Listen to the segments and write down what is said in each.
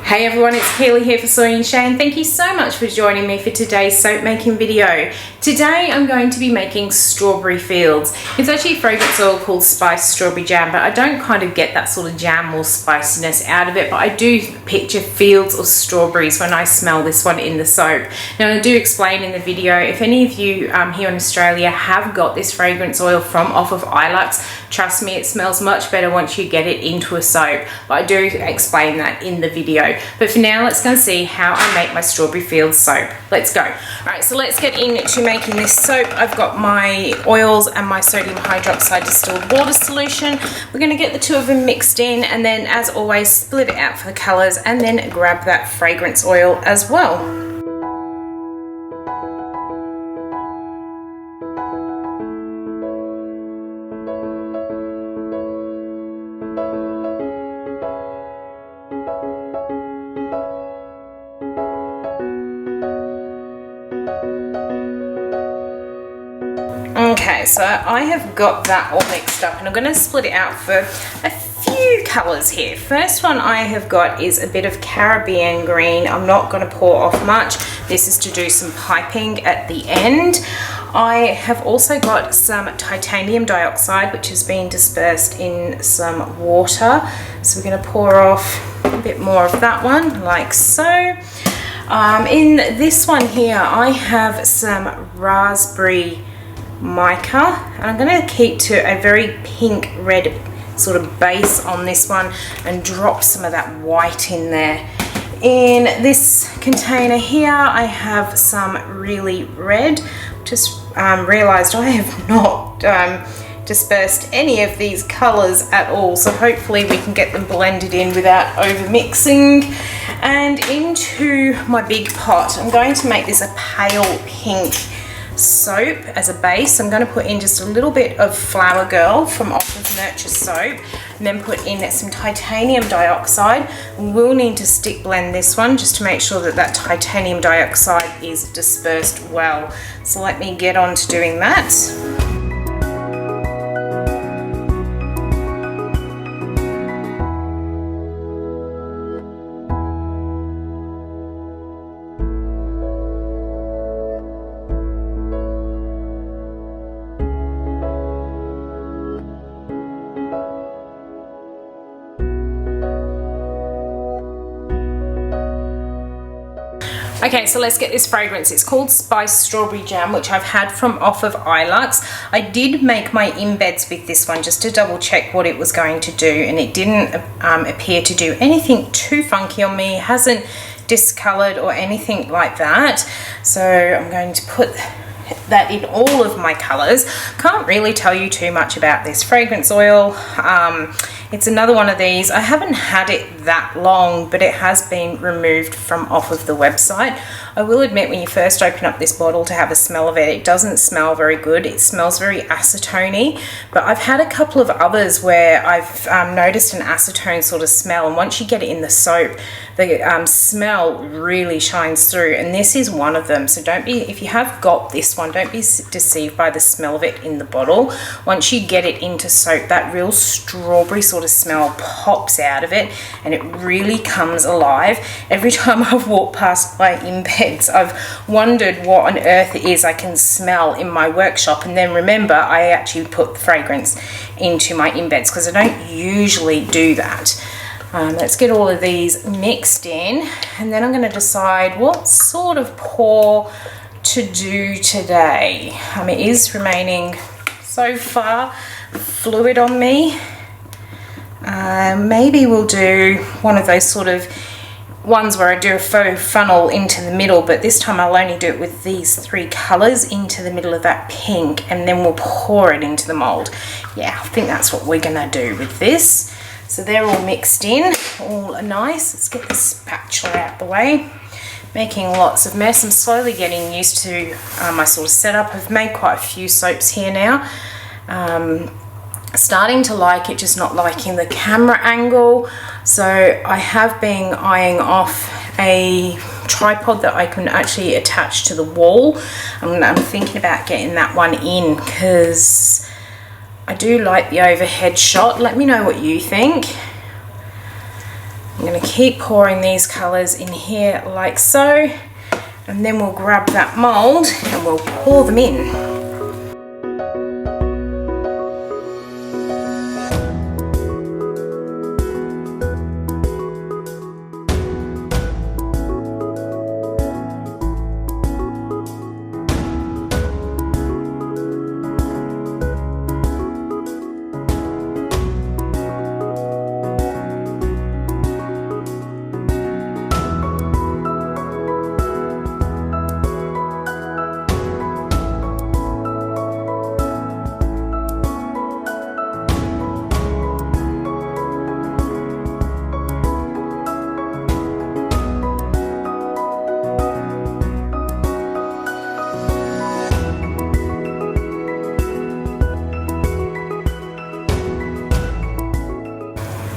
Hey everyone, it's Keely here for Soy and Shea, and thank you so much for joining me for today's soap making video. Today I'm going to be making strawberry fields. It's actually a fragrance oil called Spiced Strawberry Jam, but I don't kind of get that sort of jam or spiciness out of it, but I do picture fields of strawberries when I smell this one in the soap. Now I do explain in the video, if any of you here in Australia have got this fragrance oil from off of Ilux, trust me, it smells much better once you get it into a soap, but I do explain that in the video. But for now, let's go and see how I make my strawberry fields soap. Let's go. Alright, so let's get into making this soap. I've got my oils and my sodium hydroxide distilled water solution. We're going to get the two of them mixed in, and then as always split it out for the colours, and then grab that fragrance oil as well. Okay, so I have got that all mixed up, and I'm going to split it out for a few colours here. First one I have got is a bit of Caribbean green. I'm not going to pour off much. This is to do some piping at the end. I have also got some titanium dioxide, which has been dispersed in some water. So we're going to pour off a bit more of that one, like so. In this one here, I have some raspberry mica, and I'm going to keep to a very pink red sort of base on this one and drop some of that white in there. In this container here I have some really red. Just realized I have not dispersed any of these colors at all, so hopefully we can get them blended in without over mixing. And into my big pot, I'm going to make this a pale pink soap as a base. I'm going to put in just a little bit of Flower Girl from off of Nurture soap, and then put in some titanium dioxide. We'll need to stick blend this one just to make sure that that titanium dioxide is dispersed well. So let me get on to doing that. Okay, so let's get this fragrance. It's called Spiced Strawberry Jam, which I've had from off of Ilux. I did make my embeds with this one just to double check what it was going to do, and it didn't appear to do anything too funky on me. It hasn't discolored or anything like that. So I'm going to put that in all of my colors. Can't really tell you too much about this fragrance oil. It's another one of these. I haven't had it that long, but it has been removed from off of the website. I will admit, when you first open up this bottle to have a smell of it, it doesn't smell very good. It smells very acetone-y, but I've had a couple of others where I've noticed an acetone sort of smell, and once you get it in the soap, the smell really shines through, and this is one of them. So don't be, if you have got this one, don't be deceived by the smell of it in the bottle. Once you get it into soap, that real strawberry sort of smell pops out of it, and it really comes alive. Every time I've walked past my embeds, I've wondered what on earth it is I can smell in my workshop, and then remember I actually put the fragrance into my embeds because I don't usually do that. Let's get all of these mixed in, and then I'm going to decide what sort of pour to do today. It is remaining so far fluid on me. Maybe we'll do one of those sort of ones where I do a faux funnel into the middle, but this time I'll only do it with these three colors into the middle of that pink, and then we'll pour it into the mold. Yeah, I think that's what we're gonna do with this. So they're all mixed in, all nice. Let's get the spatula out the way. Making lots of mess. I'm slowly getting used to my sort of setup. I've made quite a few soaps here now. Starting to like it, just not liking the camera angle. So I have been eyeing off a tripod that I can actually attach to the wall. I'm thinking about getting that one in because I do like the overhead shot. Let me know what you think. I'm going to keep pouring these colours in here like so, and then we'll grab that mould and we'll pour them in.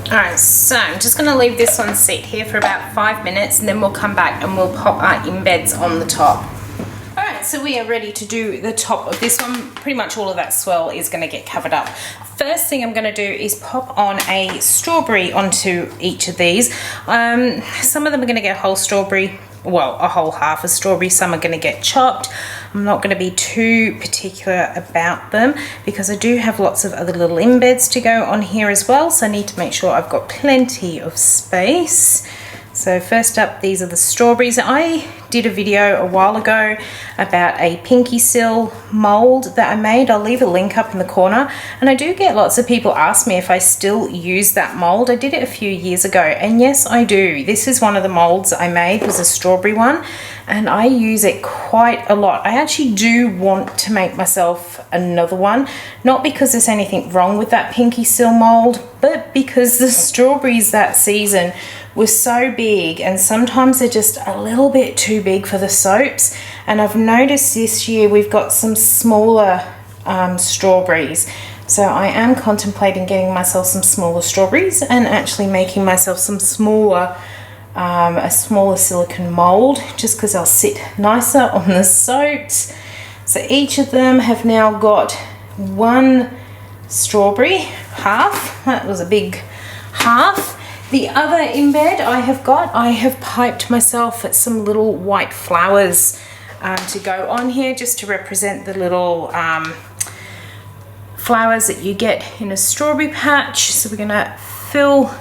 Alright, so I'm just going to leave this one sit here for about 5 minutes, and then we'll come back and we'll pop our embeds on the top. Alright, so we are ready to do the top of this one. Pretty much all of that swirl is going to get covered up. First thing I'm going to do is pop on a strawberry onto each of these. Some of them are going to get a whole strawberry, well, a whole half a strawberry. Some are going to get chopped. I'm not going to be too particular about them because I do have lots of other little embeds to go on here as well, so I need to make sure I've got plenty of space. So first up, these are the strawberries. I did a video a while ago about a pinky seal mold that I made. I'll leave a link up in the corner, and I do get lots of people ask me if I still use that mold. I did it a few years ago, and yes, I do. This is one of the molds I made, was a strawberry one, and I use it quite a lot. I actually do want to make myself another one, not because there's anything wrong with that pinky seal mold, but because the strawberries that season were so big, and sometimes they're just a little bit too big for the soaps. And I've noticed this year we've got some smaller strawberries, so I am contemplating getting myself some smaller strawberries and actually making myself some smaller a smaller silicone mold, just because they'll sit nicer on the soaps. So each of them have now got one strawberry, half. That was a big half. The other embed I have piped myself at some little white flowers to go on here, just to represent the little flowers that you get in a strawberry patch. So we're gonna fill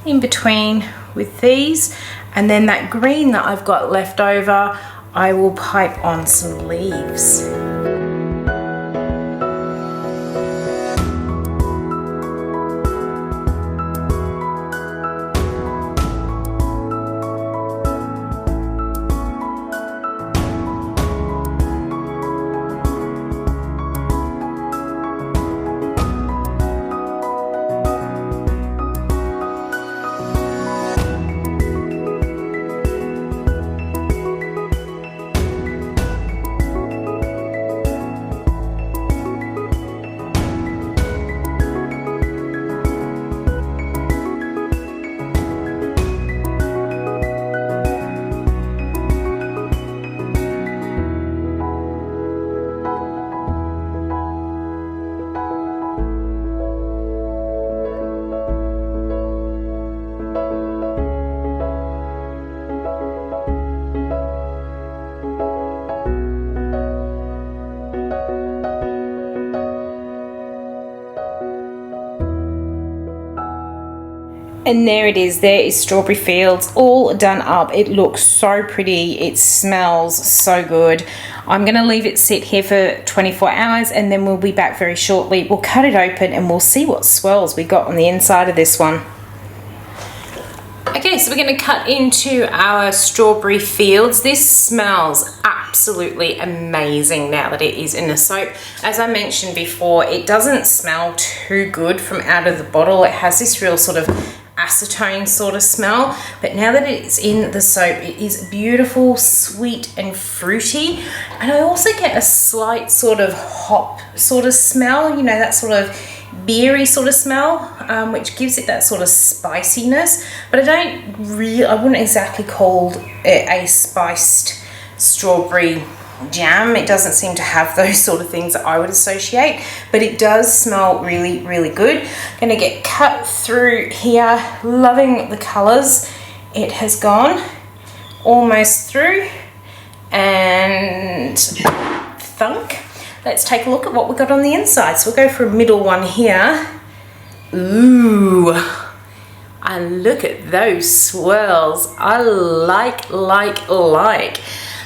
in between with these, and then that green that I've got left over, I will pipe on some leaves. And there it is, there is strawberry fields all done up. It looks so pretty, it smells so good. I'm gonna leave it sit here for 24 hours and then we'll be back very shortly. We'll cut it open and we'll see what swirls we got on the inside of this one. Okay, so we're gonna cut into our strawberry fields. This smells absolutely amazing now that it is in the soap. As I mentioned before, it doesn't smell too good from out of the bottle. It has this real sort of acetone sort of smell, but now that it's in the soap, it is beautiful, sweet and fruity. And I also get a slight sort of hop sort of smell, you know, that sort of beery sort of smell, which gives it that sort of spiciness. But I wouldn't exactly call it a spiced strawberry jam. It doesn't seem to have those sort of things that I would associate, but it does smell really, really good. Gonna get cut through here. Loving the colors. It has gone almost through, and thunk. Let's take a look at what we got on the inside. So we'll go for a middle one here. Ooh, and look at those swirls. I like.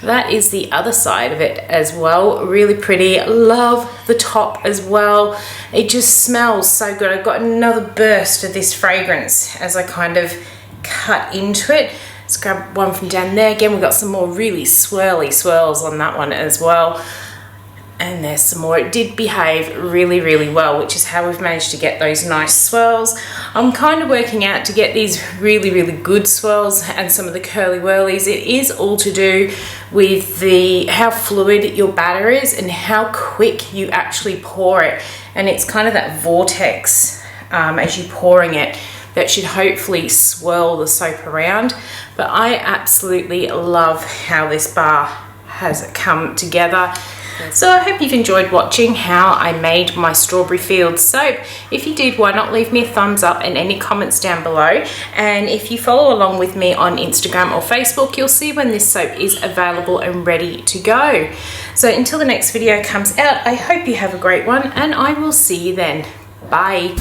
That is the other side of it as well. Really pretty. Love the top as well. It just smells so good. I've got another burst of this fragrance as I kind of cut into it. Let's grab one from down there. Again, we've got some more really swirly swirls on that one as well. And there's some more. It did behave really, really well, which is how we've managed to get those nice swirls. I'm kind of working out to get these really, really good swirls and some of the curly whirlies. It is all to do with how fluid your batter is and how quick you actually pour it. And it's kind of that vortex as you're pouring it that should hopefully swirl the soap around. But I absolutely love how this bar has come together. So I hope you've enjoyed watching how I made my strawberry field soap. If you did, why not leave me a thumbs up and any comments down below. And if you follow along with me on Instagram or Facebook, you'll see when this soap is available and ready to go. So until the next video comes out, I hope you have a great one, and I will see you then. Bye.